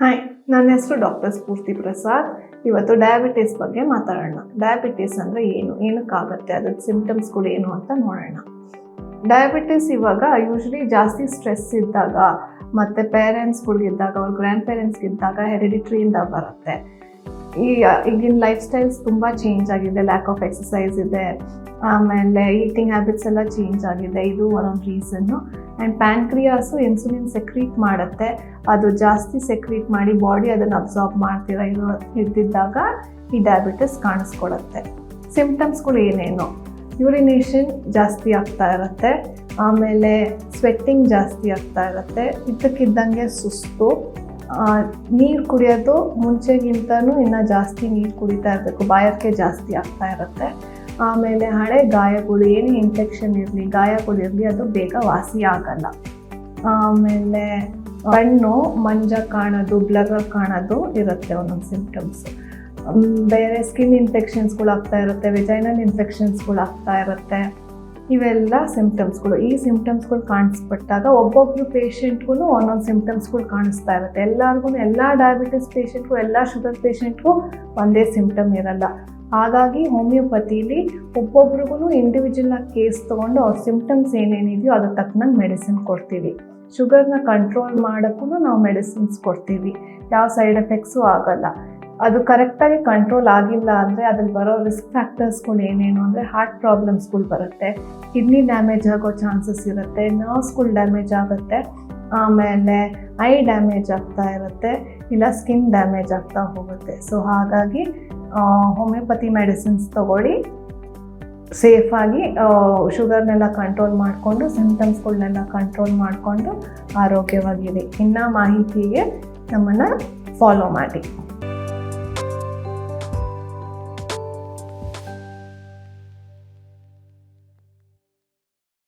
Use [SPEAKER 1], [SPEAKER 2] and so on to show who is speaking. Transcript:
[SPEAKER 1] Hi, ನನ್ನ ಹೆಸರು doctor ಸ್ಫೂರ್ತಿ ಪ್ರಸಾದ್. ಇವತ್ತು ಡಯಾಬಿಟೀಸ್ ಬಗ್ಗೆ ಮಾತಾಡೋಣ. ಡಯಾಬಿಟೀಸ್ ಅಂದರೆ ಏನಕ್ಕಾಗತ್ತೆ, ಅದ್ರ ಸಿಂಪ್ಟಮ್ಸ್ಗಳು ಏನು ಅಂತ ನೋಡೋಣ. ಡಯಾಬಿಟೀಸ್ ಇವಾಗ ಯೂಶ್ವಲಿ ಜಾಸ್ತಿ ಸ್ಟ್ರೆಸ್ ಇದ್ದಾಗ ಮತ್ತು ಪೇರೆಂಟ್ಸ್ಗಳಿಗಿದ್ದಾಗ, ಅವ್ರ ಗ್ರ್ಯಾಂಡ್ ಪೇರೆಂಟ್ಸ್ಗಿದ್ದಾಗ ಹೆರಿಡಿಟ್ರಿಯಿಂದ ಬರುತ್ತೆ. ಈಗಿನ ಲೈಫ್ ಸ್ಟೈಲ್ಸ್ ತುಂಬ ಚೇಂಜ್ ಆಗಿದೆ, ಲ್ಯಾಕ್ ಆಫ್ ಎಕ್ಸಸೈಸ್ ಇದೆ, ಆಮೇಲೆ ಈಟಿಂಗ್ ಹ್ಯಾಬಿಟ್ಸ್ ಎಲ್ಲ ಚೇಂಜ್ ಆಗಿದೆ. ಇದು ಒಂದೊಂದು reason. And pancreas insulin secrete ಮಾಡುತ್ತೆ. ಅದು ಜಾಸ್ತಿ ಸೆಕ್ರೀಟ್ ಮಾಡಿ ಬಾಡಿ ಅದನ್ನು ಅಬ್ಸಾರ್ಬ್ ಇದ್ದಿದ್ದಾಗ ಈ ಡಯಾಬಿಟಿಸ್ ಕಾಣಿಸ್ಕೊಳುತ್ತೆ. ಸಿಂಪ್ಟಮ್ಸ್ಗಳು ಏನೇನು? ಯೂರಿನೇಷನ್ ಜಾಸ್ತಿ ಆಗ್ತಾ ಇರುತ್ತೆ, ಆಮೇಲೆ ಸ್ವೆಟ್ಟಿಂಗ್ ಜಾಸ್ತಿ ಆಗ್ತಾ ಇರುತ್ತೆ, ಇದ್ದಕ್ಕಿದ್ದಂಗೆ ಸುಸ್ತು, ನೀರು ಕುಡಿಯೋದು ಮುಂಚೆಗಿಂತನೂ ಇನ್ನೂ ಜಾಸ್ತಿ ನೀರು ಕುಡಿತಾ ಇರಬೇಕು, ಬಾಯಾರಿಕೆ ಜಾಸ್ತಿ ಆಗ್ತಾ ಇರುತ್ತೆ. ಆಮೇಲೆ ಹಳೆ ಗಾಯಗಳು, ಏನೇ ಇನ್ಫೆಕ್ಷನ್ ಇರಲಿ, ಗಾಯಗಳಿರಲಿ, ಅದು ಬೇಗ ವಾಸಿ ಆಗಲ್ಲ. ಆಮೇಲೆ ಕಣ್ಣು ಮಂಜ ಕಾಣೋದು, ಬ್ಲರ್ ಕಾಣೋದು ಇರುತ್ತೆ ಒಂದೊಂದು ಸಿಂಪ್ಟಮ್ಸ್. ಬೇರೆ ಸ್ಕಿನ್ ಇನ್ಫೆಕ್ಷನ್ಸ್ಗಳು ಆಗ್ತಾ ಇರುತ್ತೆ, ವೆಜೈನಲ್ ಇನ್ಫೆಕ್ಷನ್ಸ್ಗಳು ಆಗ್ತಾ ಇರುತ್ತೆ. ಇವೆಲ್ಲ ಸಿಂಪ್ಟಮ್ಸ್ಗಳು. ಈ ಸಿಂಪ್ಟಮ್ಸ್ಗಳು ಕಾಣಿಸ್ಬಿಟ್ಟಾಗ ಒಬ್ಬೊಬ್ರು ಪೇಷಂಟ್ಗೂ ಒಂದೊಂದು ಸಿಂಪ್ಟಮ್ಸ್ಗಳು ಕಾಣಿಸ್ತಾ ಇರುತ್ತೆ. ಎಲ್ಲ ಡಯಾಬಿಟಿಸ್ ಪೇಷಂಟ್ಗೂ, ಎಲ್ಲ ಶುಗರ್ ಪೇಷಂಟ್ಗೂ ಒಂದೇ ಸಿಂಪ್ಟಮ್ ಇರಲ್ಲ. ಹಾಗಾಗಿ ಹೋಮಿಯೋಪತಿಲಿ ಒಬ್ಬೊಬ್ರಿಗೂ ಇಂಡಿವಿಜುವಲಾಗಿ ಕೇಸ್ ತೊಗೊಂಡು ಅವ್ರ ಸಿಂಪ್ಟಮ್ಸ್ ಏನೇನಿದೆಯೋ ಅದ್ರ ತಕ್ಕನಂಗೆ ಮೆಡಿಸಿನ್ ಕೊಡ್ತೀವಿ. ಶುಗರ್ನ ಕಂಟ್ರೋಲ್ ಮಾಡೋಕ್ಕೂ ನಾವು ಮೆಡಿಸಿನ್ಸ್ ಕೊಡ್ತೀವಿ. ಯಾವ ಸೈಡ್ ಎಫೆಕ್ಟ್ಸು ಆಗಲ್ಲ. ಅದು ಕರೆಕ್ಟಾಗಿ ಕಂಟ್ರೋಲ್ ಆಗಿಲ್ಲ ಅಂದರೆ ಅದ್ರಲ್ಲಿ ಬರೋ ರಿಸ್ಕ್ ಫ್ಯಾಕ್ಟರ್ಸ್ಗಳು ಏನೇನು ಅಂದರೆ ಹಾರ್ಟ್ ಪ್ರಾಬ್ಲಮ್ಸ್ಗಳು ಬರುತ್ತೆ, ಕಿಡ್ನಿ ಡ್ಯಾಮೇಜ್ ಆಗೋ ಚಾನ್ಸಸ್ ಇರುತ್ತೆ, ನರ್ವ್ಸ್ಗಳು ಡ್ಯಾಮೇಜ್ ಆಗುತ್ತೆ, ಆಮೇಲೆ ಐ ಡ್ಯಾಮೇಜ್ ಆಗ್ತಾ ಇರುತ್ತೆ, ಇಲ್ಲ ಸ್ಕಿನ್ ಡ್ಯಾಮೇಜ್ ಆಗ್ತಾ ಹೋಗುತ್ತೆ. ಸೊ ಹಾಗಾಗಿ ಹೋಮಿಯೋಪತಿ ಮೆಡಿಸಿನ್ಸ್ ತೊಗೊಳ್ಳಿ, ಸೇಫಾಗಿ ಶುಗರ್ನೆಲ್ಲ ಕಂಟ್ರೋಲ್ ಮಾಡಿಕೊಂಡು, ಸಿಂಪ್ಟಮ್ಸ್ಗಳನ್ನೆಲ್ಲ ಕಂಟ್ರೋಲ್ ಮಾಡಿಕೊಂಡು ಆರೋಗ್ಯವಾಗಿರಿ. ಇನ್ನು ಮಾಹಿತಿಗೆ ನಮ್ಮನ್ನು ಫಾಲೋ ಮಾಡಿ.